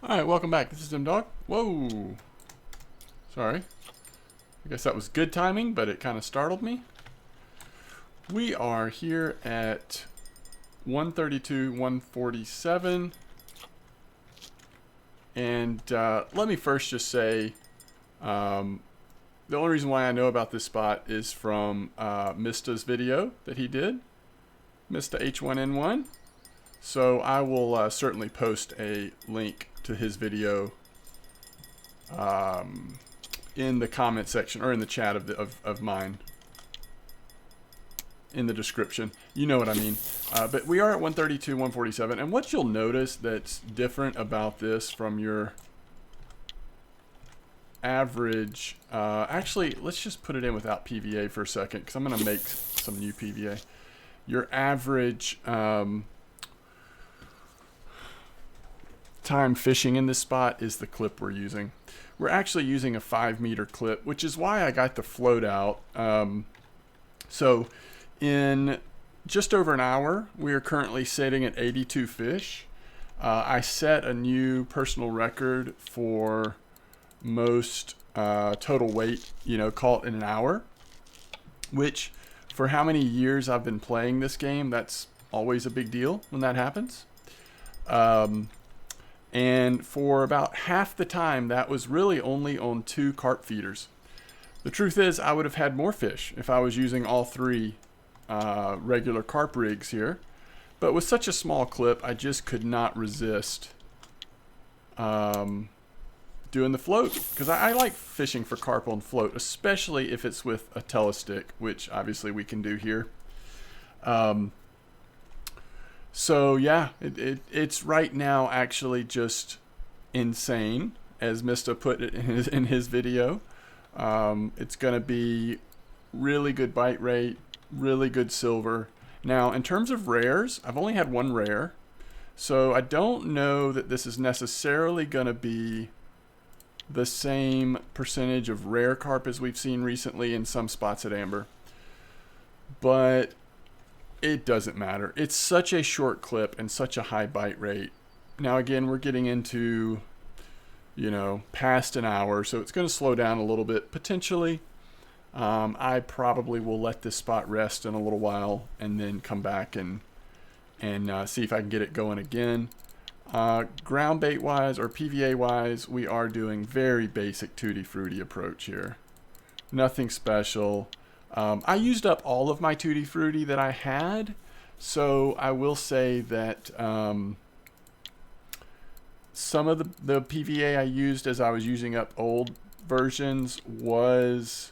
Alright, welcome back. This is Dim Dog. Whoa. Sorry. I guess that was good timing, but it kind of startled me. We are here at 132, 147. And let me first just say, the only reason why I know about this spot is from MistaH's video that he did. MistaH1N1. So I will certainly post a link to his video in the comment section or in the chat of mine in the description. You know what I mean. But we are at 132, 147, and what you'll notice that's different about this from your average, actually let's just put it in without PVA for a second because I'm going to make some new PVA. Your average time fishing in this spot is the clip we're using. We're actually using a 5-meter clip, which is why I got the float out. So in just over an hour, we are currently sitting at 82 fish. I set a new personal record for most total weight, call it in an hour, which for how many years I've been playing this game, that's always a big deal when that happens. And for about half the time, that was really only on 2 carp feeders. The truth is, I would have had more fish if I was using all 3 regular carp rigs here. But with such a small clip, I just could not resist doing the float. Because I like fishing for carp on float, especially if it's with a telestick, which obviously we can do here. So yeah, it's right now actually just insane, as MistaH put it in his video. It's going to be really good bite rate, really good silver. Now, in terms of rares, I've only had 1 rare, so I don't know that this is necessarily going to be the same percentage of rare carp as we've seen recently in some spots at Amber. But it doesn't matter. It's such a short clip and such a high bite rate. Now again, we're getting into, past an hour, so it's going to slow down a little bit potentially. I probably will let this spot rest in a little while and then come back and see if I can get it going again. Ground bait wise or PVA wise, we are doing very basic Tutti Frutti approach here. Nothing special. I used up all of my Tutti Frutti that I had, so I will say that some of the PVA I used as I was using up old versions was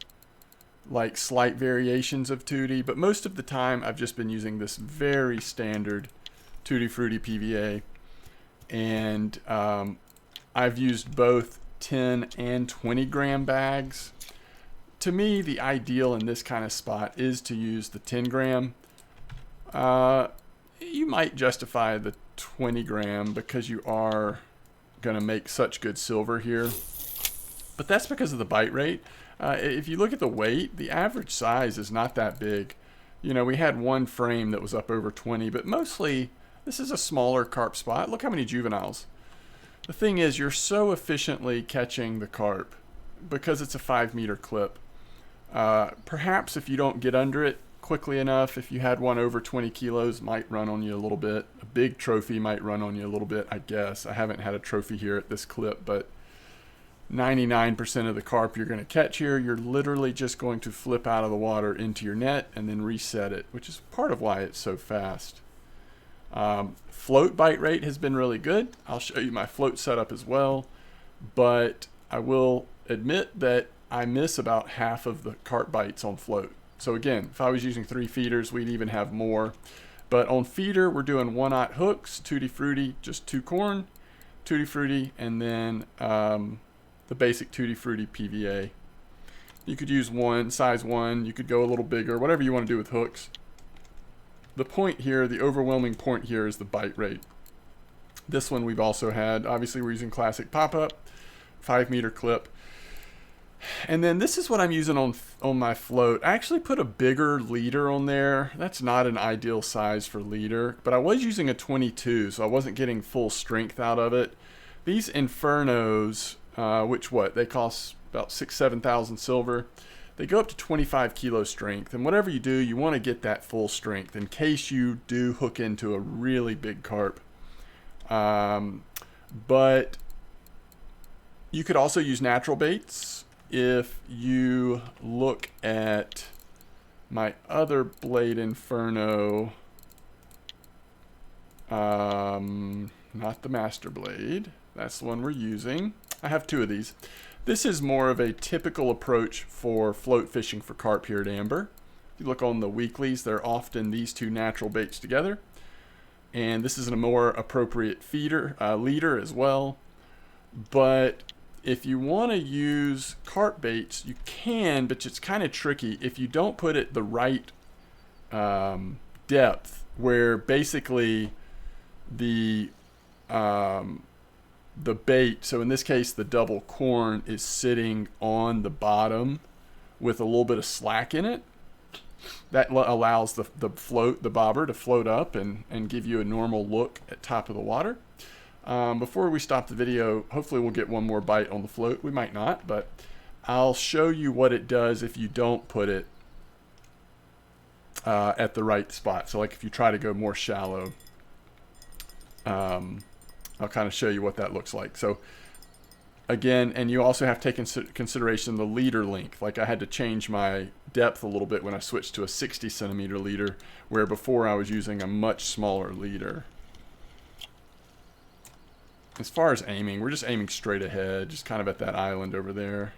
like slight variations of Tutti, but most of the time I've just been using this very standard Tutti Frutti PVA, and I've used both 10 and 20 gram bags. To me, the ideal in this kind of spot is to use the 10 gram. You might justify the 20 gram because you are going to make such good silver here. But that's because of the bite rate. If you look at the weight, the average size is not that big. We had 1 frame that was up over 20, but mostly this is a smaller carp spot. Look how many juveniles. The thing is, you're so efficiently catching the carp because it's a 5-meter clip. Perhaps if you don't get under it quickly enough, if you had one over 20 kilos, might run on you a little bit. A big trophy might run on you a little bit, I guess. I haven't had a trophy here at this clip, but 99% of the carp you're going to catch here, you're literally just going to flip out of the water into your net and then reset it, which is part of why it's so fast. Float bite rate has been really good. I'll show you my float setup as well, but I will admit that I miss about half of the carp bites on float. So again, if I was using 3 feeders, we'd even have more. But on feeder, we're doing 1/0 hooks, Tutti Frutti, just 2 corn, Tutti Frutti, and then the basic Tutti Frutti PVA. You could use size 1, you could go a little bigger, whatever you want to do with hooks. The point here, the overwhelming point here is the bite rate. This one we've also had, obviously we're using classic pop-up, 5-meter clip. And then this is what I'm using on my float. I actually put a bigger leader on there. That's not an ideal size for leader, but I was using a 22, so I wasn't getting full strength out of it. These Infernos, they cost about 6,000-7,000 silver. They go up to 25 kilo strength, and whatever you do, you want to get that full strength in case you do hook into a really big carp. But you could also use natural baits. If you look at my other Blade Inferno, not the Master Blade, that's the one we're using. I have two of these. This is more of a typical approach for float fishing for carp here at Amber. If you look on the weeklies, they're often these two natural baits together. And this is a more appropriate leader as well. But if you want to use carp baits, you can, but it's kind of tricky if you don't put it the right depth, where basically the bait, so in this case the double corn, is sitting on the bottom with a little bit of slack in it. That allows the bobber to float up and give you a normal look at top of the water. Before we stop the video, hopefully we'll get one more bite on the float. We might not, but I'll show you what it does if you don't put it at the right spot. So like if you try to go more shallow, I'll kind of show you what that looks like. So again, and you also have to take into consideration the leader length. Like I had to change my depth a little bit when I switched to a 60 centimeter leader, where before I was using a much smaller leader. As far as aiming, we're just aiming straight ahead, just kind of at that island over there.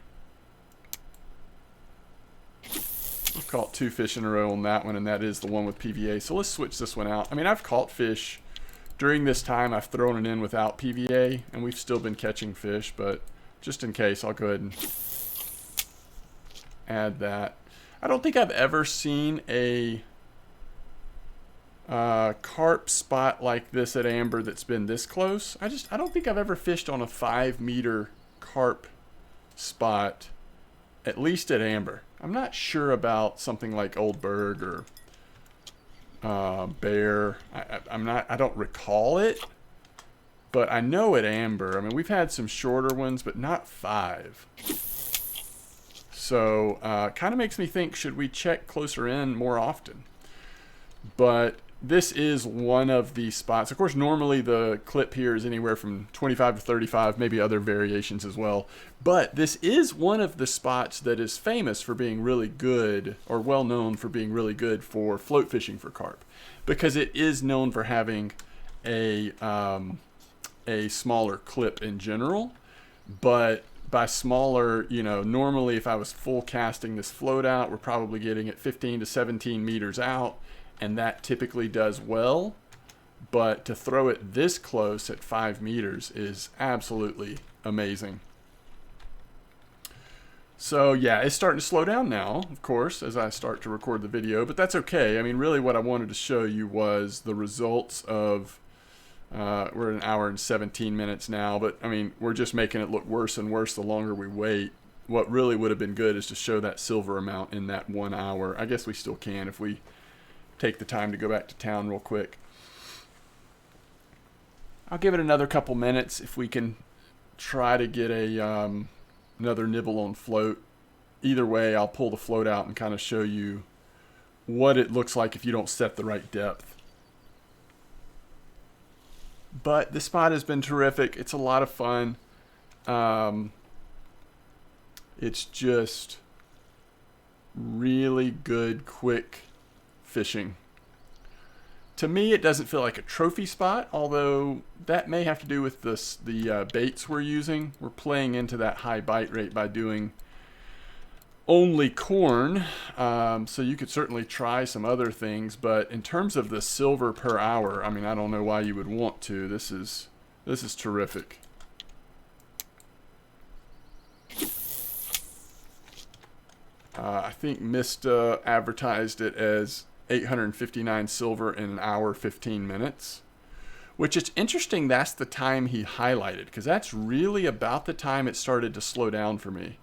I've caught 2 fish in a row on that one, and that is the one with PVA. So let's switch this one out. I mean, I've caught fish during this time. I've thrown it in without PVA, and we've still been catching fish, but just in case, I'll go ahead and add that. I don't think I've ever seen a carp spot like this at Amber that's been this close. I don't think I've ever fished on a 5-meter carp spot, at least at Amber. I'm not sure about something like Old Berg or Bear. I don't recall it, but I know at Amber, I mean, we've had some shorter ones, but not 5. So kind of makes me think, should we check closer in more often? But this is one of the spots. Of course, normally the clip here is anywhere from 25 to 35, maybe other variations as well. But this is one of the spots that is famous for being really good, or well known for being really good for float fishing for carp, because it is known for having a smaller clip in general. But by smaller, you know, normally if I was full casting this float out, we're probably getting it 15 to 17 meters out. And that typically does well, but to throw it this close at 5 meters is absolutely amazing. So yeah, it's starting to slow down now, of course, as I start to record the video, but that's okay. I mean, really what I wanted to show you was the results of, we're at 1 hour and 17 minutes now, but I mean, we're just making it look worse and worse the longer we wait. What really would have been good is to show that silver amount in that 1 hour. I guess we still can if we take the time to go back to town real quick. I'll give it another couple minutes if we can try to get a another nibble on float. Either way, I'll pull the float out and kind of show you what it looks like if you don't set the right depth. But this spot has been terrific. It's a lot of fun. It's just really good, quick fishing. To me, it doesn't feel like a trophy spot, although that may have to do with the baits we're using. We're playing into that high bite rate by doing only corn, so you could certainly try some other things, but in terms of the silver per hour, I mean, I don't know why you would want to. This is terrific. I think MistaH advertised it as 859 silver in 1 hour 15 minutes, which is interesting. That's the time he highlighted, because that's really about the time it started to slow down for me.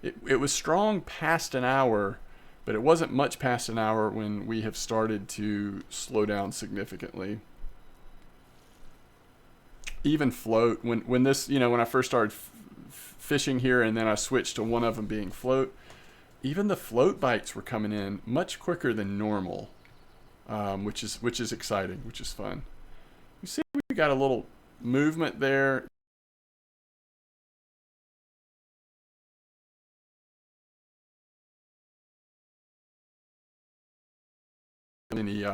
It was strong past an hour, but it wasn't much past an hour when we have started to slow down significantly. even float, when this, you know, when I first started fishing here and then I switched to one of them being float, even the float bites were coming in much quicker than normal, which is exciting, which is fun. You see we got a little movement there. Any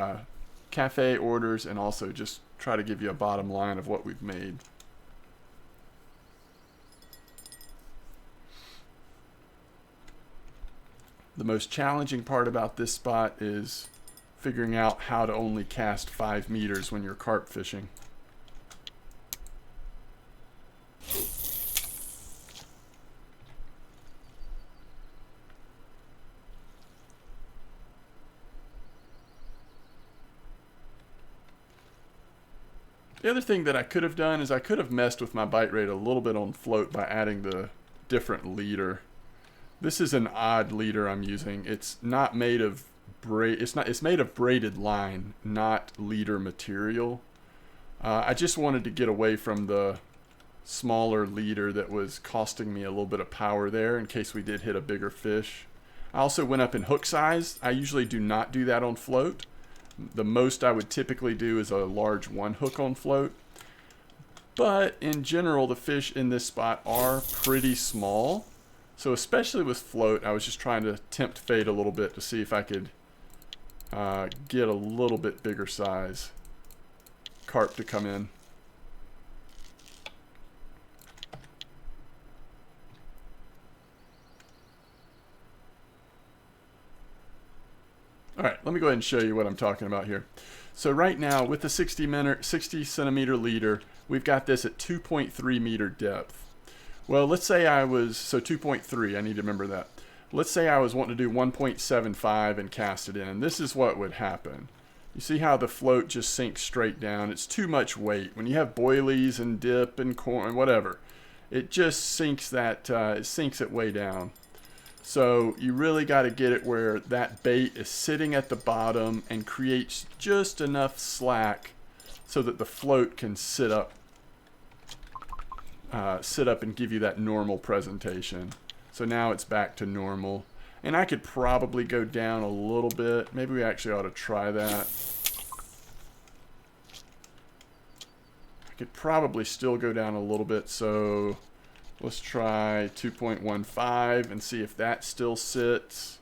cafe orders, and also just try to give you a bottom line of what we've made. The most challenging part about this spot is figuring out how to only cast 5 meters when you're carp fishing. The other thing that I could have done is I could have messed with my bite rate a little bit on float by adding the different leader. This is an odd leader I'm using. It's not made of it's made of braided line, not leader material. I just wanted to get away from the smaller leader that was costing me a little bit of power there in case we did hit a bigger fish. I also went up in hook size. I usually do not do that on float. The most I would typically do is a large 1 hook on float. But in general, the fish in this spot are pretty small. So especially with float, I was just trying to tempt fate a little bit to see if I could get a little bit bigger size carp to come in. All right, let me go ahead and show you what I'm talking about here. So right now with the 60 centimeter leader, we've got this at 2.3 meter depth. Well, let's say I was, so 2.3, I need to remember that. Let's say I was wanting to do 1.75 and cast it in, and this is what would happen. You see how the float just sinks straight down? It's too much weight. When you have boilies and dip and corn, whatever, it just sinks that, it sinks it way down. So you really got to get it where that bait is sitting at the bottom and creates just enough slack so that the float can sit up and give you that normal presentation. So now it's back to normal. And I could probably go down a little bit. Maybe we actually ought to try that. I could probably still go down a little bit. So let's try 2.15 and see if that still sits.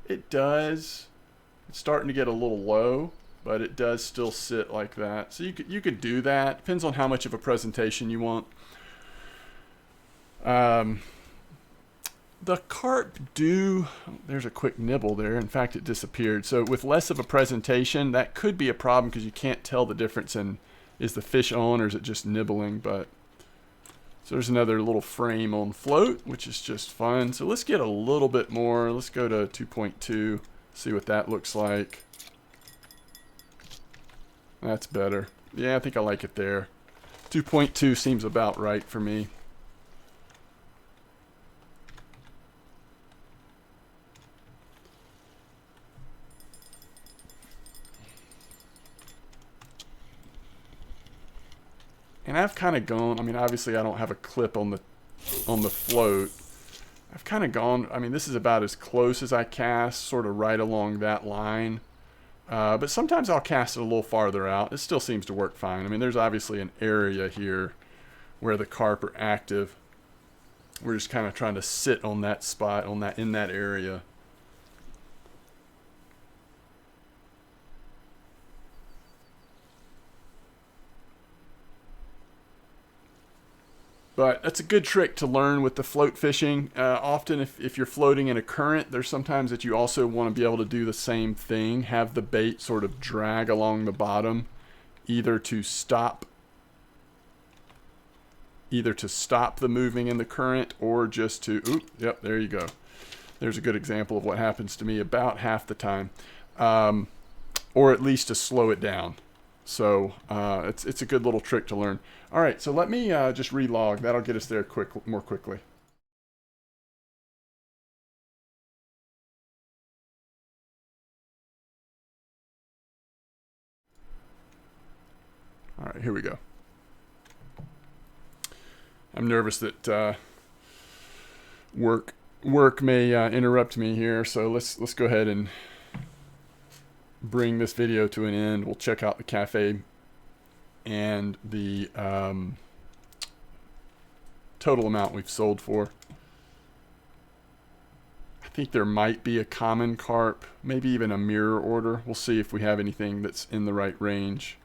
It does. It's starting to get a little low, but it does still sit like that. So you could do that. Depends on how much of a presentation you want. The carp do, there's a quick nibble there. In fact, it disappeared. So with less of a presentation, that could be a problem because you can't tell the difference in, is the fish on or is it just nibbling? But so there's another little frame on float, which is just fun. So let's get a little bit more. Let's go to 2.2, see what that looks like. That's better. Yeah, I think I like it there. 2.2 seems about right for me. And I've kind of gone, I mean, obviously I don't have a clip on the float. I've kind of gone, I mean, this is about as close as I cast, sort of right along that line. But sometimes I'll cast it a little farther out. It still seems to work fine. I mean, there's obviously an area here where the carp are active. We're just kind of trying to sit on that spot, in that area. But that's a good trick to learn with the float fishing. Often if you're floating in a current, there's sometimes that you also want to be able to do the same thing. Have the bait sort of drag along the bottom, either to stop the moving in the current or just to, oop, yep, there you go. There's a good example of what happens to me about half the time. Or at least to slow it down. So it's a good little trick to learn. All right, so let me just relog. That'll get us there more quickly. All right, here we go. I'm nervous that work may interrupt me here, so let's go ahead and bring this video to an end. We'll check out the cafe and the total amount we've sold for. I think there might be a common carp, maybe even a mirror order. We'll see if we have anything that's in the right range.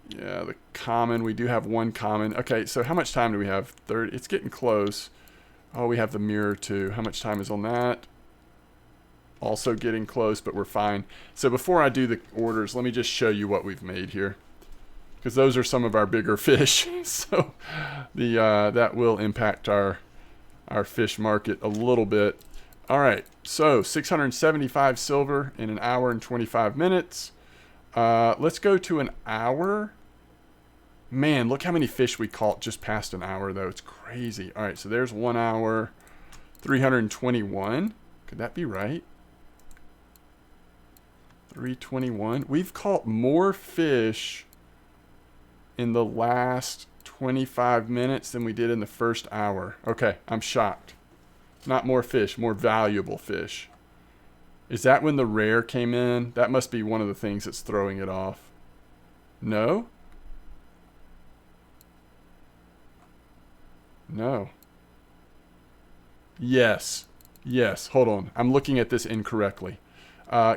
Yeah, the common, we do have one common. Okay, so how much time do we have? 30, it's getting close. Oh, we have the mirror too. How much time is on that? Also getting close, but we're fine. So before I do the orders, let me just show you what we've made here, because those are some of our bigger fish. So the that will impact our fish market a little bit. All right, so 675 silver in an hour and 25 minutes. Let's go to an hour. Man, look how many fish we caught just past an hour, though. It's crazy. All right, so there's 1 hour, 321. Could that be right? 321. We've caught more fish in the last 25 minutes than we did in the first hour. Okay, I'm shocked. Not more fish, more valuable fish. Is that when the rare came in? That must be one of the things that's throwing it off. No? No. Yes. Yes. Hold on. I'm looking at this incorrectly.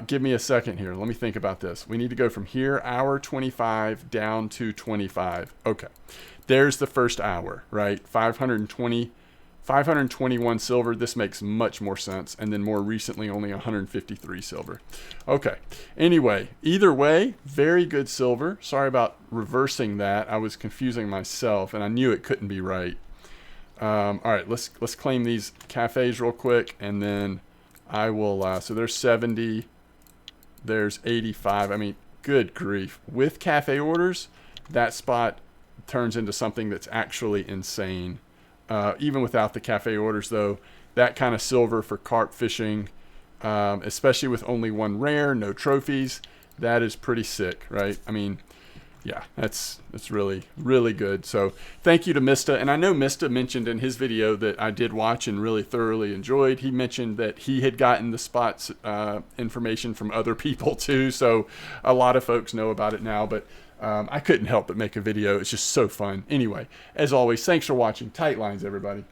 Give me a second here. Let me think about this. We need to go from here, hour 25, down to 25. Okay. There's the first hour, right? 521 silver. This makes much more sense. And then more recently, only 153 silver. Okay. Anyway, either way, very good silver. Sorry about reversing that. I was confusing myself, and I knew it couldn't be right. All right, let's claim these cafes real quick, and then I will. So there's 70. There's 85. I mean, good grief. With cafe orders, that spot turns into something that's actually insane. Even without the cafe orders, though, that kind of silver for carp fishing, especially with only one rare, no trophies, that is pretty sick, right? I mean, yeah, that's really, really good. So thank you to MistaH. And I know MistaH mentioned in his video that I did watch and really thoroughly enjoyed. He mentioned that he had gotten the spots information from other people too. So a lot of folks know about it now, but I couldn't help but make a video. It's just so fun. Anyway, as always, thanks for watching. Tight lines, everybody.